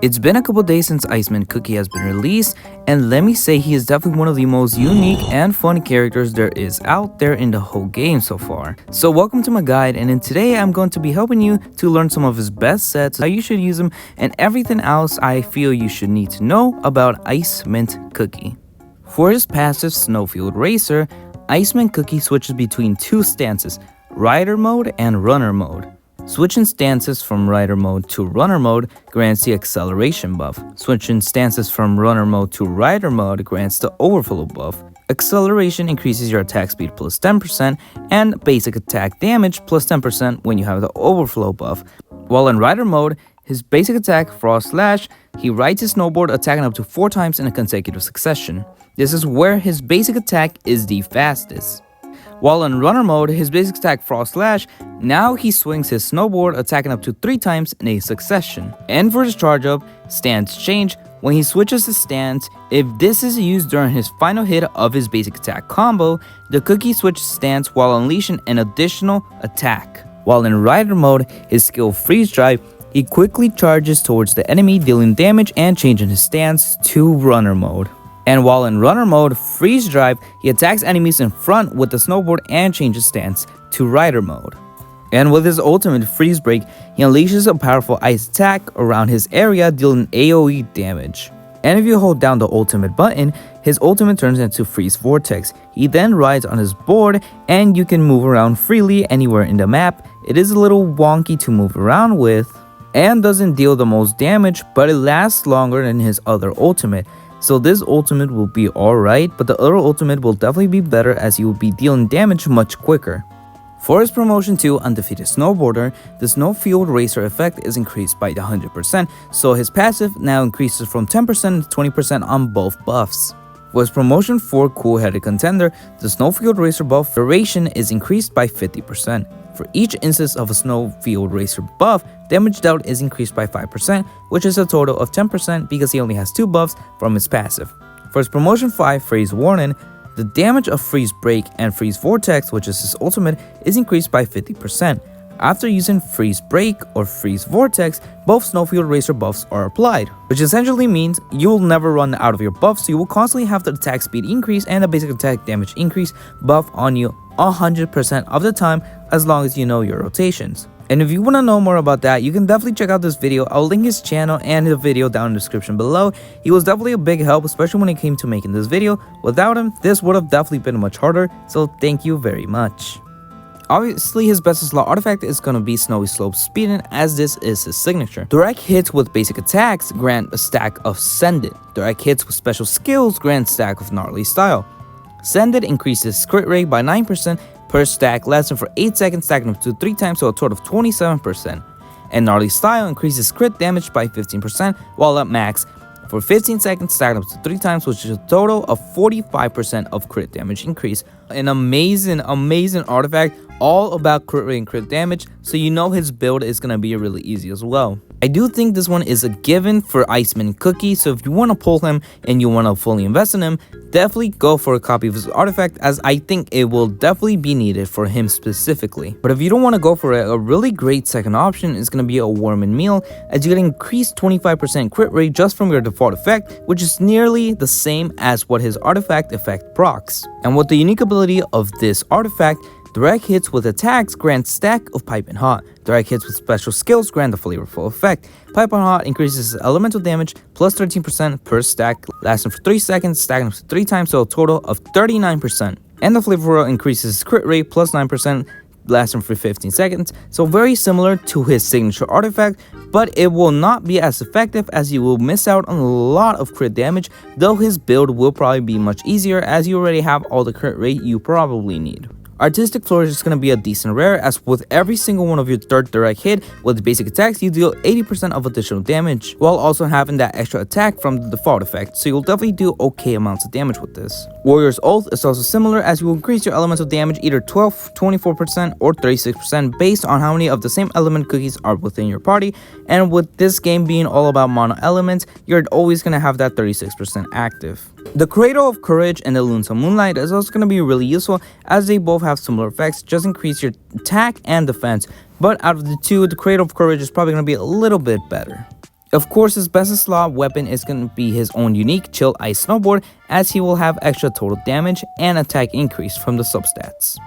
It's been a couple days since Iceman Cookie has been released, and let me say he is definitely one of the most unique and fun characters there is out there in the whole game so far. So welcome to my guide, and in today I'm going to be helping you to learn some of his best sets, how you should use them, and everything else I feel you should need to know about Iceman Cookie. For his passive Snowfield Racer, Iceman Cookie switches between two stances, Rider mode and Runner mode. Switching stances from Rider mode to Runner mode grants the acceleration buff. Switching stances from Runner mode to Rider mode grants the overflow buff. Acceleration increases your attack speed plus 10% and basic attack damage plus 10% when you have the overflow buff. While in Rider mode, his basic attack, Frost Slash, he rides his snowboard attacking up to 4 times in a consecutive succession. This is where his basic attack is the fastest. While in Runner mode, his basic attack Frost Slash, now he swings his snowboard attacking up to 3 times in a succession. And for his charge up, stance change, when he switches his stance, if this is used during his final hit of his basic attack combo, the cookie switches stance while unleashing an additional attack. While in Rider mode, his skill Freeze Drive, he quickly charges towards the enemy dealing damage and changing his stance to Runner mode. And while in Runner mode, Freeze Drive, he attacks enemies in front with the snowboard and changes stance to Rider mode. And with his ultimate Freeze Break, he unleashes a powerful ice attack around his area dealing AoE damage. And if you hold down the ultimate button, his ultimate turns into Freeze Vortex. He then rides on his board and you can move around freely anywhere in the map. It is a little wonky to move around with and doesn't deal the most damage, but it lasts longer than his other ultimate. So this ultimate will be alright, but the other ultimate will definitely be better as he will be dealing damage much quicker. For his promotion to Undefeated Snowboarder, the Snowfield Racer effect is increased by 100%, so his passive now increases from 10% to 20% on both buffs. For his promotion for Cool-Headed Contender, the Snowfield Racer buff duration is increased by 50%. For each instance of a Snowfield Racer buff, damage dealt is increased by 5%, which is a total of 10% because he only has 2 buffs from his passive. For his promotion 5, Freeze Warning, the damage of Freeze Break and Freeze Vortex, which is his ultimate, is increased by 50%. After using Freeze Break or Freeze Vortex, both Snowfield Racer buffs are applied, which essentially means you will never run out of your buffs, so you will constantly have the attack speed increase and the basic attack damage increase buff on you 100% of the time as long as you know your rotations. And if you want to know more about that, you can definitely check out this video. I'll link his channel and the video down in the description below. He was definitely a big help, especially when it came to making this video. Without him, this would have definitely been much harder, so thank you very much. Obviously, his best slot artifact is going to be Snowy Slope Speeding, as this is his signature. Direct hits with basic attacks grant a stack of Send It. Direct hits with special skills grant stack of Gnarly Style. Send It increases crit rate by 9% per stack, lasting for 8 seconds, stacking up to 3 times, so a total of 27%. And Gnarly Style increases crit damage by 15% while at max for 15 seconds, stacking up to 3 times, which is a total of 45% of crit damage increase. An amazing artifact, all about crit rate and crit damage, so you know his build is going to be really easy as well. I do think this one is a given for Iceman Cookie, so if you want to pull him and you want to fully invest in him, definitely go for a copy of his artifact, as I think it will definitely be needed for him specifically. But if you don't want to go for it, a really great second option is going to be a Worm and Meal, as you get increased 25% crit rate just from your default effect, which is nearly the same as what his artifact effect procs. And with the unique ability of this artifact, direct hits with attacks grant stack of Piping Hot. Direct hits with special skills grant the flavorful effect. Piping Hot increases elemental damage plus 13% per stack, lasting for 3 seconds, stacking up to 3 times, so a total of 39%. And the flavorful increases crit rate plus 9%, lasting for 15 seconds, so very similar to his signature artifact, but it will not be as effective as you will miss out on a lot of crit damage, though his build will probably be much easier as you already have all the crit rate you probably need. Artistic Flourish is going to be a decent rare, as with every single one of your third direct hit with basic attacks, you deal 80% of additional damage, while also having that extra attack from the default effect, so you'll definitely do okay amounts of damage with this. Warrior's Oath is also similar, as you will increase your elemental damage either 12, 24%, or 36% based on how many of the same element cookies are within your party, and with this game being all about mono elements, you're always going to have that 36% active. The Cradle of Courage and the Lonesome Moonlight is also going to be really useful, as they both have similar effects, just increase your attack and defense, but out of the two, the Cradle of Courage is probably going to be a little bit better. Of course, his best slot weapon is going to be his own unique Chill Ice Snowboard, as he will have extra total damage and attack increase from the substats.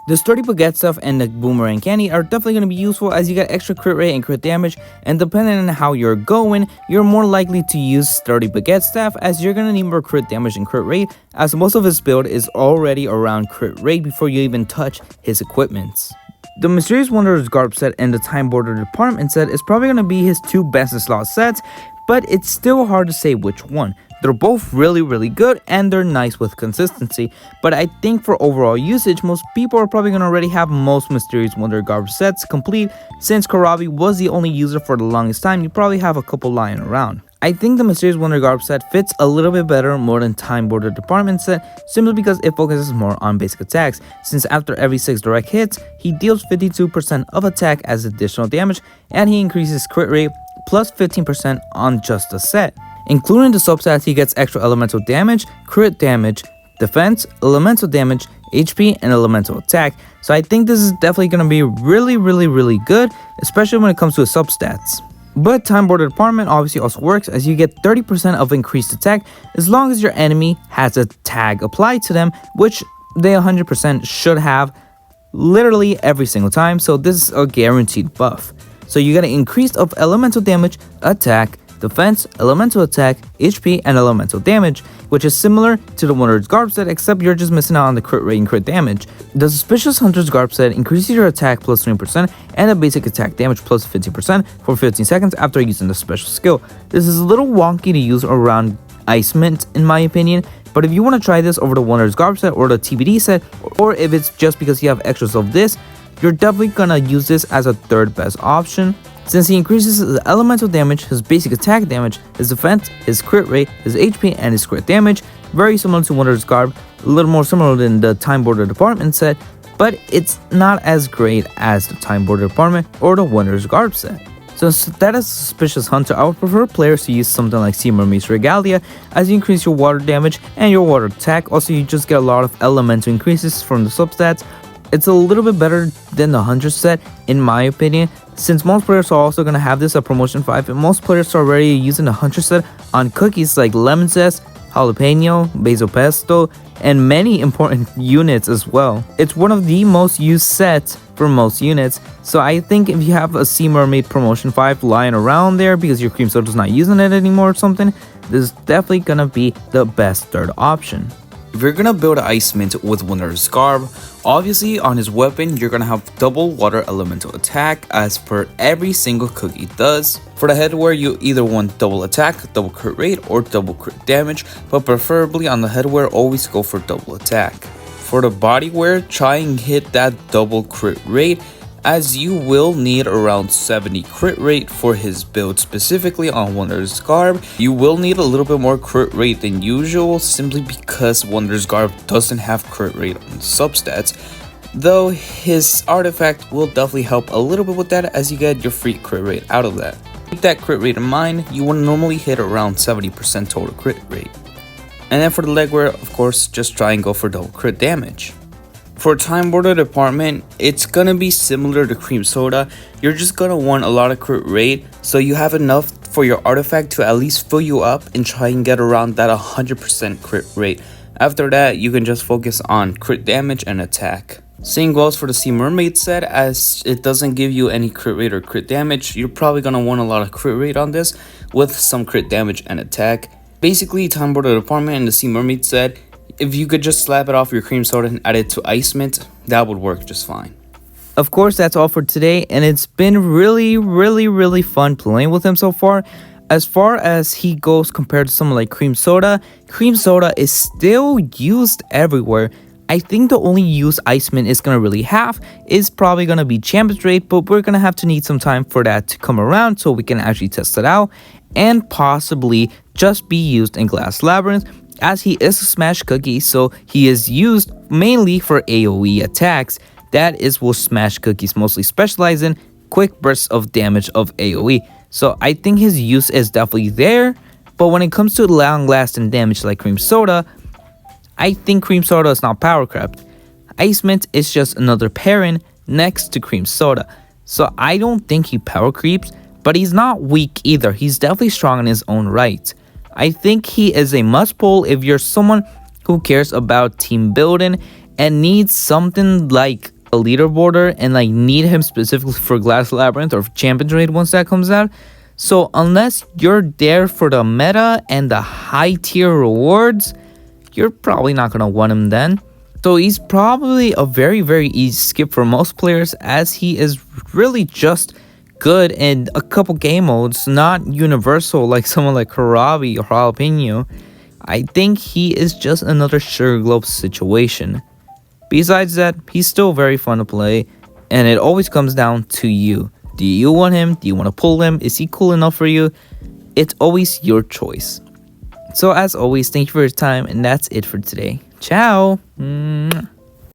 The Sturdy Baguette stuff and the Boomerang Candy are definitely going to be useful as you get extra crit rate and crit damage, and depending on how you're going, you're more likely to use Sturdy Baguette staff as you're going to need more crit damage and crit rate, as most of his build is already around crit rate before you even touch his equipments. The Mysterious Wanderer's Garb set and the Time Border Department set is probably going to be his two best slot sets, but it's still hard to say which one. They're both really good and they're nice with consistency, but I think for overall usage, most people are probably going to already have most Mysterious Wonder Garb sets complete. Since Karabi was the only user for the longest time, you probably have a couple lying around. I think the Mysterious Wonder Garb set fits a little bit better more than Time Border Department set, simply because it focuses more on basic attacks, since after every 6 direct hits, he deals 52% of attack as additional damage, and he increases crit rate plus 15% on just the set. Including the substats, he gets extra elemental damage, crit damage, defense, elemental damage, HP, and elemental attack. So I think this is definitely going to be really good, especially when it comes to his substats. But Time Border Department obviously also works as you get 30% of increased attack as long as your enemy has a tag applied to them, which they 100% should have literally every single time. So this is a guaranteed buff. So you get an increase of elemental damage, attack, defense, elemental attack, HP, and elemental damage, which is similar to the Wanderer's Garb set, except you're just missing out on the crit rate and crit damage. The Suspicious Hunter's Garb set increases your attack plus 20% and the basic attack damage plus 15% for 15 seconds after using the special skill. This is a little wonky to use around Ice Mint in my opinion, but if you want to try this over the Wanderer's Garb set or the TBD set, or if it's just because you have extras of this, you're definitely gonna use this as a third best option, since he increases his elemental damage, his basic attack damage, his defense, his crit rate, his HP, and his crit damage. Very similar to Wanderer's Garb, a little more similar than the Time Border Department set, but it's not as great as the Time Border Department or the Wanderer's Garb set. So instead of Suspicious Hunter, I would prefer players to use something like Sea Mermaid's Regalia, as you increase your water damage and your water attack. Also, you just get a lot of elemental increases from the substats. It's a little bit better than the Hunter set in my opinion, since most players are also going to have this at Promotion 5, and most players are already using the Hunter set on cookies like Lemon Zest, Jalapeno, Basil Pesto, and many important units as well. It's one of the most used sets for most units, so I think if you have a Sea Mermaid Promotion 5 lying around there because your Cream Soda's not using it anymore or something, this is definitely going to be the best third option. If you're gonna build Ice Mint with Wanderer's Garb, obviously on his weapon you're gonna have double water elemental attack as per every single cookie does. For the headwear you either want double attack, double crit rate, or double crit damage, but preferably on the headwear always go for double attack. For the bodywear, try and hit that double crit rate, as you will need around 70 crit rate for his build. Specifically on Wanderer's Garb, you will need a little bit more crit rate than usual, simply because Wanderer's Garb doesn't have crit rate on substats, though his artifact will definitely help a little bit with that as you get your free crit rate out of that. Keep that crit rate in mind, you will normally hit around 70% total crit rate. And then for the legwear, of course, just try and go for double crit damage. For Time Border Department, it's gonna be similar to Cream Soda. You're just gonna want a lot of crit rate, so you have enough for your artifact to at least fill you up and try and get around that 100% crit rate. After that, you can just focus on crit damage and attack. Same goes for the Sea Mermaid set, as it doesn't give you any crit rate or crit damage. You're probably gonna want a lot of crit rate on this with some crit damage and attack. Basically, Time Border Department and the Sea Mermaid set, if you could just slap it off your Cream Soda and add it to Ice Mint, that would work just fine. Of course, that's all for today, and it's been really fun playing with him so far. As far as he goes compared to someone like Cream Soda is still used everywhere. I think the only use Ice Mint is going to really have is probably going to be Champions Raid, but we're going to have to need some time for that to come around so we can actually test it out, and possibly just be used in Glass Labyrinth, as he is a Smash Cookie, so he is used mainly for AoE attacks. That is what Smash Cookies mostly specialize in, quick bursts of damage of AoE. So I think his use is definitely there, but when it comes to long lasting damage like Cream Soda, I think Cream Soda is not power crept. Ice Mint is just another pairing next to Cream Soda, so I don't think he power creeps, but he's not weak either. He's definitely strong in his own right. I think he is a must pull if you're someone who cares about team building and needs something like a leaderboarder and like need him specifically for Glass Labyrinth or Champions Raid once that comes out. So unless you're there for the meta and the high tier rewards, you're probably not going to want him then. So he's probably a very, very easy skip for most players, as he is really just good in a couple game modes, not universal like someone like Karabi or Jalapeno. I think he is just another Sugar Globe situation. Besides that, he's still very fun to play, and it always comes down to you. Do you want him? Do you want to pull him? Is he cool enough for you? It's always your choice. So as always, thank you for your time, and that's it for today. Ciao!